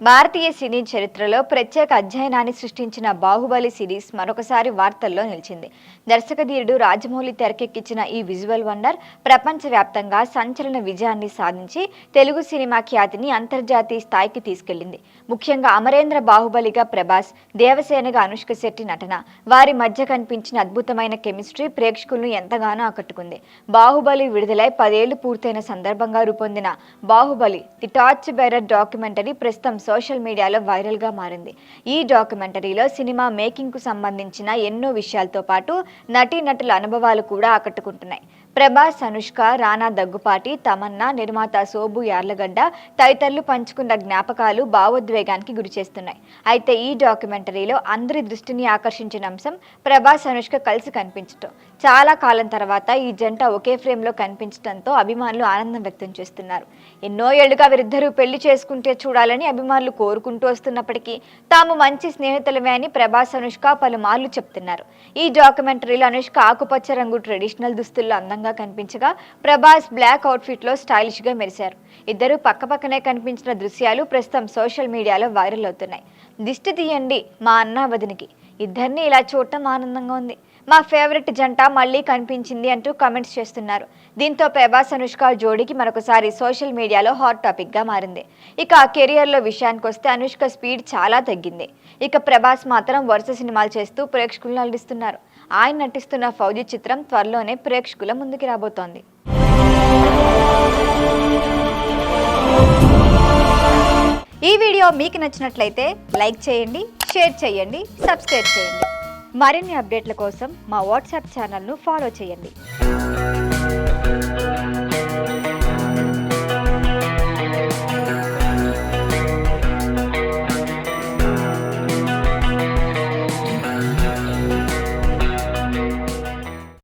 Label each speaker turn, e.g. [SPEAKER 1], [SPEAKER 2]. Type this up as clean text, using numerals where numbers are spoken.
[SPEAKER 1] భారతీయ సినీ చరిత్రలో ప్రత్యేక అధ్యయనాన్ని సృష్టించిన బాహుబలి సిరీస్ మరొకసారి వార్తల్లో నిలిచింది. దర్శకధీరుడు రాజమౌళి తెరకెక్కించిన ఈ విజువల్ వండర్ ప్రపంచవ్యాప్తంగా సంచలన విజయాన్ని సాధించి తెలుగు సినిమా ఖ్యాతిని అంతర్జాతీయ స్థాయికి తీసుకెళ్లింది. ముఖ్యంగా అమరేంద్ర బాహుబలిగా ప్రభాస్, దేవసేనగా అనుష్క శెట్టి నటన, వారి మధ్య కనిపించిన అద్భుతమైన కెమిస్ట్రీ ప్రేక్షకులను ఎంతగానో ఆకట్టుకుంది. బాహుబలి విడుదలై 10 ఏళ్లు పూర్తయిన సందర్భంగా రూపొందిన Baahubali the torch bearer documentary ప్రస్తుతం సోషల్ మీడియాలో వైరల్ గా మారింది. ఈ డాక్యుమెంటరీలో సినిమా మేకింగ్ కు సంబంధించిన ఎన్నో విషయాలతో పాటు నటీనటుల అనుభవాలు కూడా ఆకట్టుకుంటున్నాయి. ప్రభాస్, అనుష్క, రానా దగ్గుపాటి, తమన్నా, నిర్మాత శోభు యార్లగడ్డ తదితరులు పంచుకున్న జ్ఞాపకాలు భావోద్వేగానికి గురిచేస్తున్నాయి. అయితే ఈ డాక్యుమెంటరీలో అందరి దృష్టిని ఆకర్షించిన అంశం ప్రభాస్, అనుష్క కలిసి కనిపించడం. చాలా కాలం తర్వాత ఈ జంట ఒకే ఫ్రేమ్ లో కనిపించడంతో అభిమానులు ఆనందం వ్యక్తం చేస్తున్నారు. ఎన్నో ఏళ్లుగా వీరిద్దరూ పెళ్లి చేసుకుంటే చూడాలని అభిమానులు కోరుకుంటూ వస్తున్నప్పటికీ తాము మంచి స్నేహితులమే అని ప్రభాస్, అనుష్క పలుమార్లు చెప్తున్నారు. ఈ డాక్యుమెంటరీలో అనుష్క ఆకుపచ్చ రంగు ట్రెడిషనల్ దుస్తుల్లో అందంగా కనిపించగా ప్రభాస్ బ్లాక్ అవుట్ఫిట్ లో స్టైలిష్ గా మెరిశారు. ఇద్దరు పక్కపక్కనే కనిపించిన దృశ్యాలు ప్రస్తుతం సోషల్ మీడియాలో వైరల్ అవుతున్నాయి. దిష్టి తీయండి మా అన్న వదినికి, ఇద్దరిని ఇలా చూడటం ఆనందంగా ఉంది, మా ఫేవరెట్ జంట మళ్ళీ కనిపించింది అంటూ కామెంట్స్ చేస్తున్నారు. దీంతో ప్రభాస్, అనుష్క జోడీకి మరొకసారి సోషల్ మీడియాలో హాట్ టాపిక్ గా మారింది. ఇక కెరియర్ లో విషయానికి వస్తే అనుష్క స్పీడ్ చాలా తగ్గింది. ఇక ప్రభాస్ మాత్రం వరుస సినిమాలు చేస్తూ ప్రేక్షకులను అలరిస్తున్నారు. ఆయన నటిస్తున్న ఫౌజీ చిత్రం త్వరలోనే ప్రేక్షకుల ముందుకి రాబోతోంది. ఈ వీడియో మీకు నచ్చినట్లయితే లైక్ చేయండి, షేర్ చేయండి, సబ్స్క్రైబ్ చేయండి. మరిన్ని అప్డేట్ల కోసం మా వాట్సాప్ ఛానల్ను ఫాలో చేయండి.